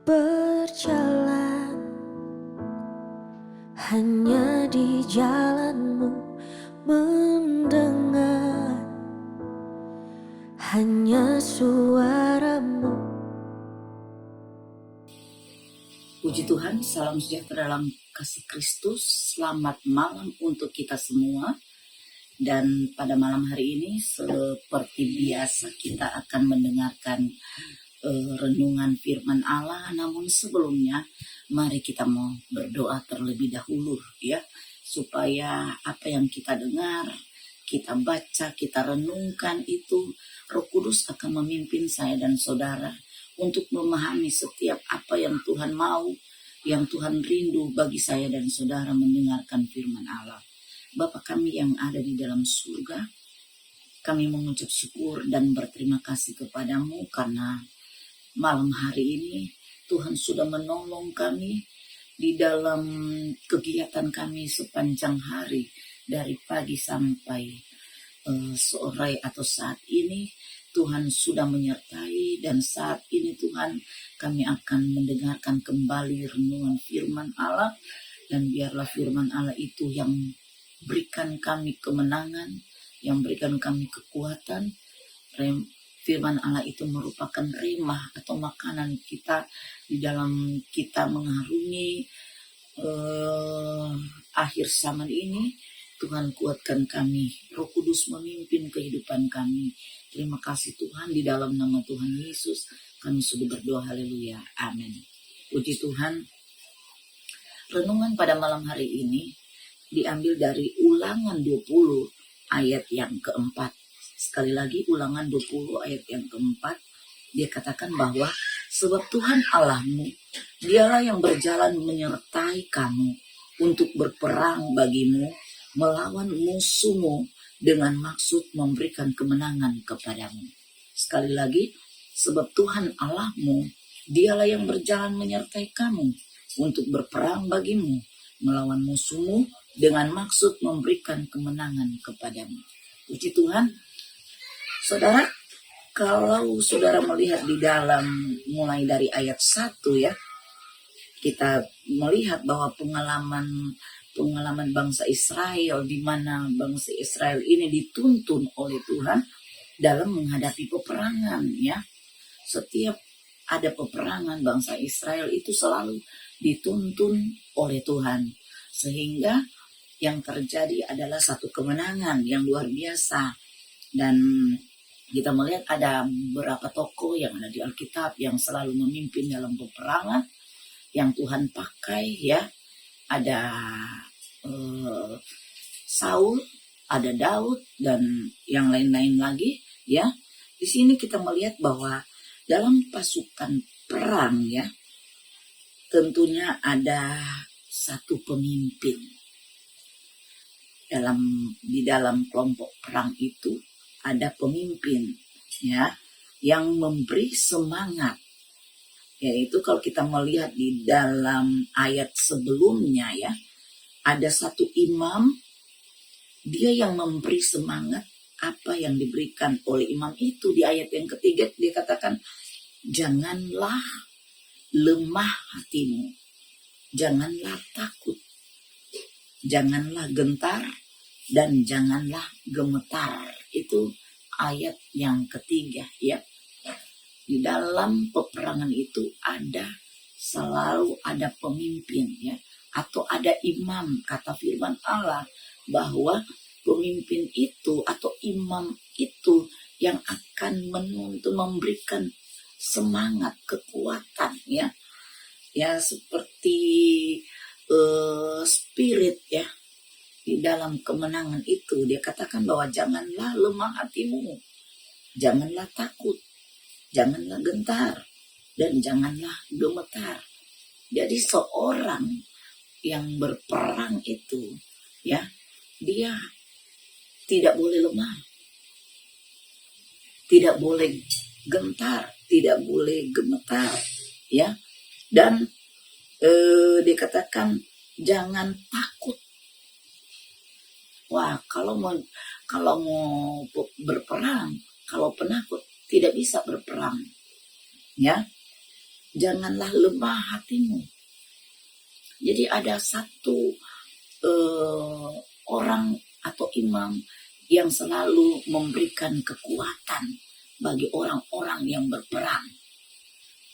Berjalan hanya di jalanmu, mendengar hanya suaramu. Puji Tuhan, salam sejahtera dalam kasih Kristus. Selamat malam untuk kita semua. Dan pada malam hari ini seperti biasa kita akan mendengarkan renungan firman Allah. Namun sebelumnya mari kita mau berdoa terlebih dahulu ya, supaya apa yang kita dengar, kita baca, kita renungkan itu Roh Kudus akan memimpin saya dan saudara untuk memahami setiap apa yang Tuhan mau, yang Tuhan rindu bagi saya dan saudara mendengarkan firman Allah. Bapa kami yang ada di dalam surga, kami mengucap syukur dan berterima kasih kepadamu karena malam hari ini Tuhan sudah menolong kami di dalam kegiatan kami sepanjang hari, dari pagi sampai sore atau saat ini. Tuhan sudah menyertai, dan saat ini Tuhan kami akan mendengarkan kembali renungan firman Allah, dan biarlah firman Allah itu yang berikan kami kemenangan, yang berikan kami kekuatan. Firman Allah itu merupakan remah atau makanan kita di dalam kita mengarungi akhir zaman ini. Tuhan kuatkan kami, Roh Kudus memimpin kehidupan kami. Terima kasih Tuhan, di dalam nama Tuhan Yesus kami sudah berdoa, haleluya, amin. Puji Tuhan. Renungan pada malam hari ini diambil dari Ulangan 20 ayat yang keempat. Sekali lagi, Ulangan 20 ayat yang keempat. Dia katakan bahwa sebab Tuhan Allahmu, dialah yang berjalan menyertai kamu untuk berperang bagimu, melawan musuhmu dengan maksud memberikan kemenangan kepadamu. Sekali lagi, sebab Tuhan Allahmu, dialah yang berjalan menyertai kamu untuk berperang bagimu, melawan musuhmu dengan maksud memberikan kemenangan kepadamu. Puji Tuhan. Saudara, kalau saudara melihat di dalam mulai dari ayat 1 ya, kita melihat bahwa pengalaman bangsa Israel, di mana bangsa Israel ini dituntun oleh Tuhan dalam menghadapi peperangan ya. Setiap ada peperangan, bangsa Israel itu selalu dituntun oleh Tuhan, sehingga yang terjadi adalah satu kemenangan yang luar biasa. Dan kita melihat ada beberapa tokoh yang ada di Alkitab yang selalu memimpin dalam peperangan yang Tuhan pakai ya. Ada Saul, ada Daud, dan yang lain-lain lagi ya. Di sini kita melihat bahwa dalam pasukan perang ya, tentunya ada satu pemimpin. Di dalam kelompok perang itu ada pemimpin ya, yang memberi semangat. Yaitu kalau kita melihat di dalam ayat sebelumnya ya, ada satu imam, dia yang memberi semangat. Apa yang diberikan oleh imam itu di ayat yang ketiga, dia katakan, janganlah lemah hatimu, janganlah takut, janganlah gentar, dan janganlah gemetar. Itu ayat yang ketiga ya. Di dalam peperangan itu selalu ada pemimpin ya, atau ada imam. Kata firman Allah bahwa pemimpin itu atau imam itu yang akan menuntun, memberikan semangat, kekuatan ya. Ya seperti spirit ya. Di dalam kemenangan itu dia katakan bahwa janganlah lemah hatimu, janganlah takut, janganlah gentar, dan janganlah gemetar. Jadi seorang yang berperang itu ya, dia tidak boleh lemah, tidak boleh gentar, tidak boleh gemetar ya. Dan dikatakan jangan takut. Wah, kalau mau berperang, kalau penakut tidak bisa berperang ya. janganlah lemah hatimu. Jadi ada satu orang atau imam yang selalu memberikan kekuatan bagi orang-orang yang berperang.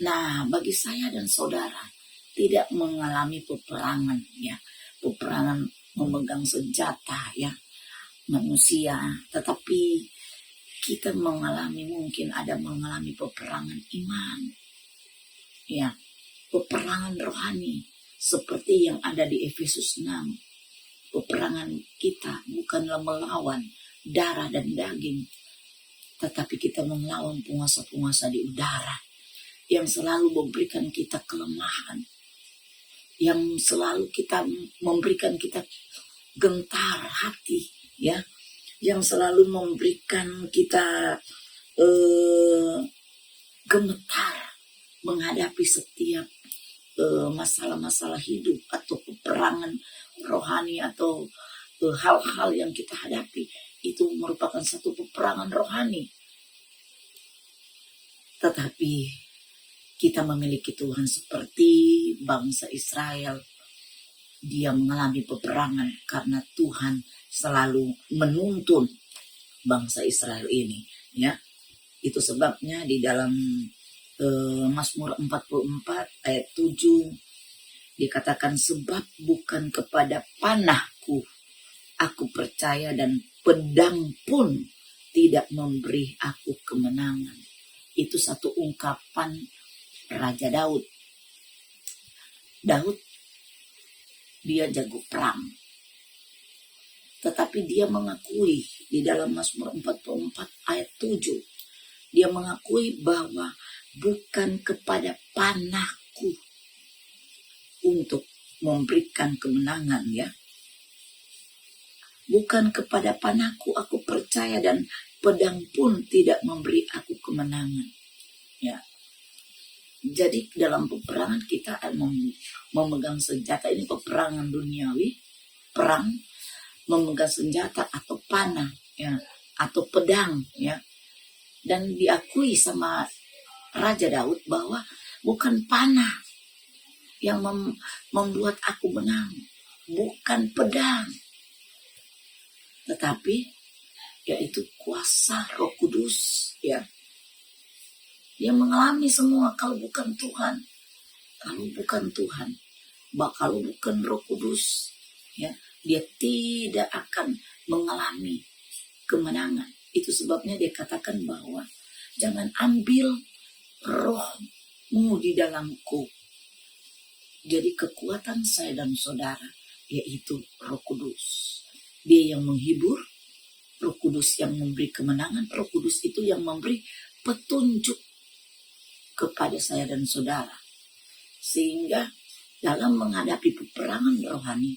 Nah, bagi saya dan saudara tidak mengalami peperangan ya, peperangan memegang senjata ya manusia, tetapi kita mungkin ada mengalami peperangan iman ya, peperangan rohani seperti yang ada di Efesus 6. Peperangan kita bukanlah melawan darah dan daging, tetapi kita melawan penguasa-penguasa di udara yang selalu memberikan kita kelemahan, yang selalu memberikan kita gentar hati ya, yang selalu memberikan kita gemetar menghadapi setiap masalah-masalah hidup atau peperangan rohani atau hal-hal yang kita hadapi. Itu merupakan satu peperangan rohani. Tetapi kita memiliki Tuhan seperti bangsa Israel. Dia mengalami peperangan karena Tuhan selalu menuntun bangsa Israel ini ya. Itu sebabnya di dalam Mazmur 44 ayat 7 dikatakan, sebab bukan kepada panahku aku percaya dan pedang pun tidak memberi aku kemenangan. Itu satu ungkapan Raja Daud. Daud dia jago perang, tetapi dia mengakui di dalam Mazmur 44 ayat 7, dia mengakui bahwa bukan kepada panahku untuk memberikan kemenangan ya. Bukan kepada panahku aku percaya dan pedang pun tidak memberi aku kemenangan. Ya. Jadi dalam peperangan kita memegang senjata, ini peperangan duniawi, perang memegang senjata atau panah ya, atau pedang ya. Dan diakui sama Raja Daud bahwa bukan panah yang membuat aku menang, bukan pedang, tetapi yaitu kuasa Roh Kudus ya. Dia mengalami semua. Kalau bukan Tuhan, kalau bukan Roh Kudus ya, dia tidak akan mengalami kemenangan. Itu sebabnya dia katakan bahwa jangan ambil rohmu di dalamku. Jadi kekuatan saya dan saudara yaitu Roh Kudus. Dia yang menghibur, Roh Kudus yang memberi kemenangan, Roh Kudus itu yang memberi petunjuk kepada saya dan saudara. Sehingga dalam menghadapi peperangan rohani,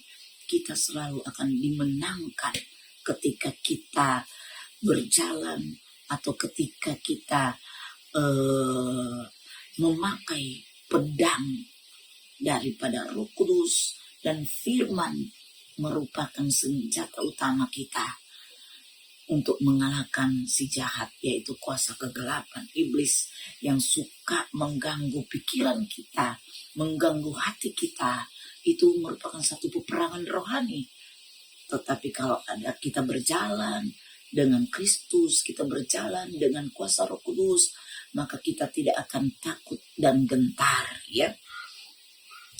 kita selalu akan dimenangkan ketika kita berjalan atau ketika kita memakai pedang daripada Roh Kudus, dan firman merupakan senjata utama kita untuk mengalahkan si jahat, yaitu kuasa kegelapan, iblis yang suka mengganggu pikiran kita, mengganggu hati kita. Itu merupakan satu peperangan rohani. Tetapi kalau ada kita berjalan dengan Kristus, kita berjalan dengan kuasa Roh Kudus, maka kita tidak akan takut dan gentar ya.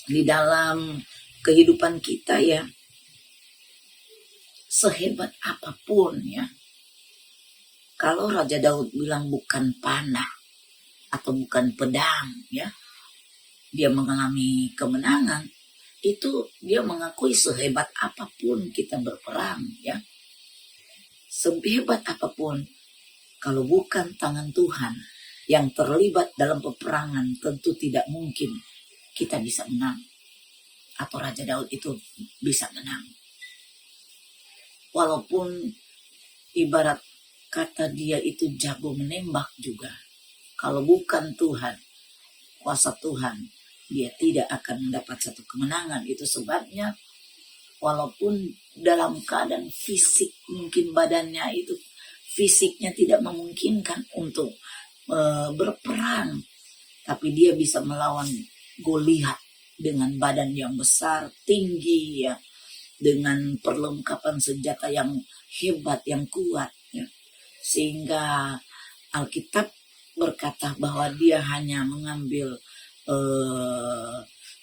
Di dalam kehidupan kita ya, sehebat apapun ya, kalau Raja Daud bilang bukan panah atau bukan pedang ya, dia mengalami kemenangan, itu dia mengakui sehebat apapun kita berperang ya, sehebat apapun, kalau bukan tangan Tuhan yang terlibat dalam peperangan, tentu tidak mungkin kita bisa menang atau Raja Daud itu bisa menang. Walaupun ibarat kata dia itu jago menembak juga, kalau bukan Tuhan, kuasa Tuhan, dia tidak akan mendapat satu kemenangan. Itu sebabnya walaupun dalam keadaan fisik, mungkin badannya itu fisiknya tidak memungkinkan untuk berperang, Tapi dia bisa melawan Goliat dengan badan yang besar, tinggi ya, dengan perlengkapan senjata yang hebat, yang kuat ya. Sehingga Alkitab berkata bahwa dia hanya mengambil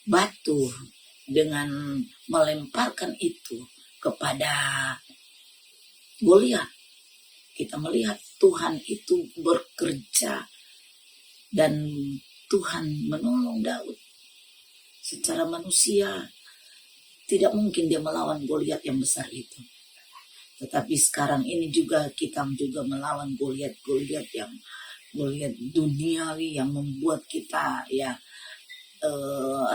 batu dengan melemparkan itu kepada Goliat. Kita melihat Tuhan itu bekerja dan Tuhan menolong Daud. Secara manusia tidak mungkin dia melawan Goliat yang besar itu. Tetapi sekarang ini juga kita juga melawan Goliat yang Goliat duniawi yang membuat kita ya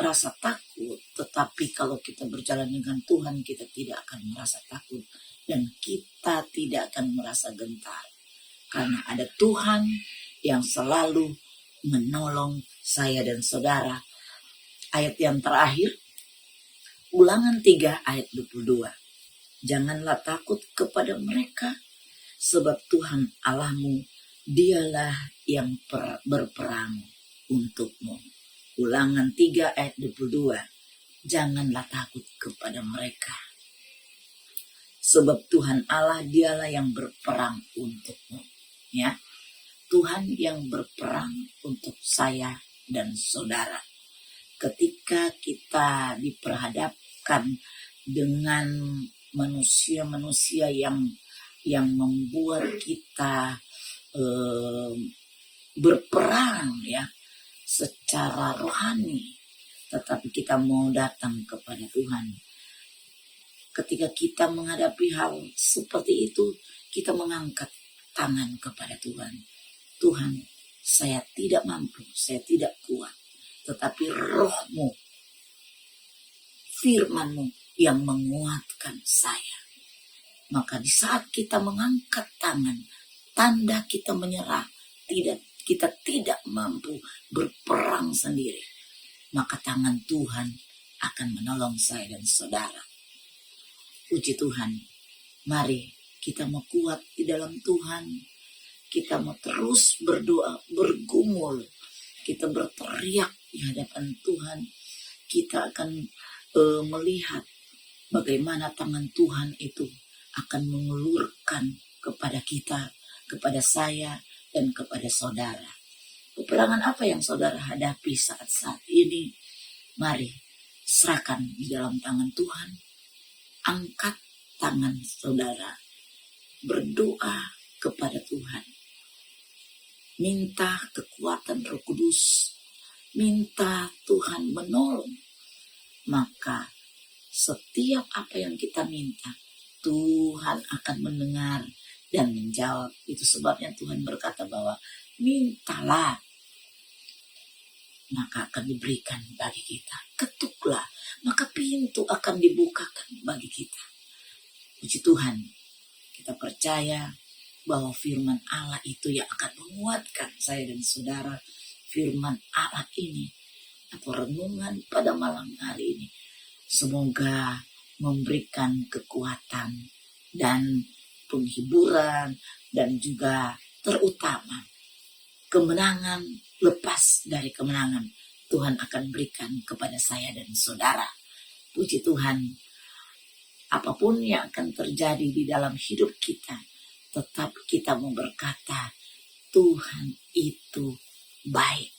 rasa takut. Tetapi kalau kita berjalan dengan Tuhan, kita tidak akan merasa takut dan kita tidak akan merasa gentar, karena ada Tuhan yang selalu menolong saya dan saudara. Ayat yang terakhir, Ulangan 3 ayat 22. Janganlah takut kepada mereka, sebab Tuhan Allahmu dialah yang berperang untukmu. Ulangan 3 ayat 22. Janganlah takut kepada mereka, sebab Tuhan Allah dialah yang berperang untukmu. Ya, Tuhan yang berperang untuk saya dan saudara. Ketika kita diperhadapkan dengan manusia-manusia yang membuat kita berperang ya secara rohani, tetapi kita mau datang kepada Tuhan. Ketika kita menghadapi hal seperti itu, kita mengangkat tangan kepada Tuhan. Tuhan, saya tidak mampu, saya tidak kuat, tetapi Roh-Mu, firman-Mu yang menguatkan saya. Maka di saat kita mengangkat tangan, tanda kita menyerah, kita tidak mampu berperang sendiri, maka tangan Tuhan akan menolong saya dan saudara. Puji Tuhan, mari kita mau kuat di dalam Tuhan, kita mau terus berdoa, bergumul, kita berteriak di hadapan Tuhan. Kita akan melihat bagaimana tangan Tuhan itu akan mengulurkan kepada kita, kepada saya, dan kepada saudara. Peperangan apa yang saudara hadapi saat-saat ini? Mari serahkan di dalam tangan Tuhan. Angkat tangan saudara, berdoa kepada Tuhan. Minta kekuatan Roh Kudus, minta Tuhan menolong. Maka setiap apa yang kita minta, Tuhan akan mendengar dan menjawab. Itu sebabnya Tuhan berkata bahwa mintalah, maka akan diberikan bagi kita. Ketuklah, maka pintu akan dibukakan bagi kita. Puji Tuhan, kita percaya bahwa firman Allah itu yang akan menguatkan saya dan saudara. Firman Allah ini atau renungan pada malam hari ini semoga memberikan kekuatan dan penghiburan dan juga terutama kemenangan. Lepas dari kemenangan Tuhan akan berikan kepada saya dan saudara. Puji Tuhan, apapun yang akan terjadi di dalam hidup kita, tetap kita mau berkata Tuhan itu baik.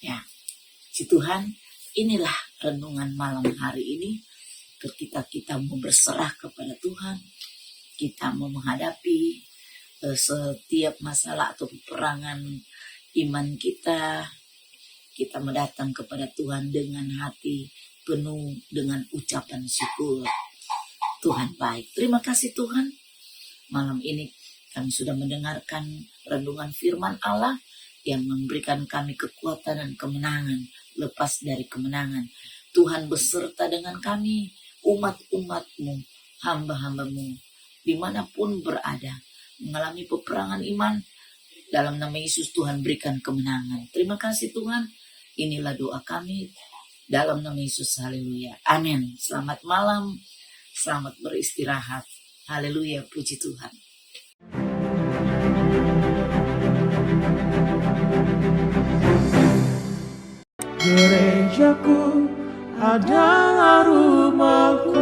Ya, puji Tuhan, inilah renungan malam hari ini. Ketika kita mau berserah kepada Tuhan, kita mau menghadapi setiap masalah atau peperangan iman kita mendatang kepada Tuhan dengan hati penuh dengan ucapan syukur. Tuhan baik. Terima kasih Tuhan. Malam ini kami sudah mendengarkan renungan firman Allah yang memberikan kami kekuatan dan kemenangan. Lepas dari kemenangan, Tuhan beserta dengan kami, umat-umat-Mu, hamba-hamba-Mu, dimanapun berada, mengalami peperangan iman. Dalam nama Yesus Tuhan berikan kemenangan. Terima kasih Tuhan. Inilah doa kami dalam nama Yesus. Haleluya. Amin. Selamat malam. Selamat beristirahat. Haleluya. Puji Tuhan. Gerejaku adalah rumahku.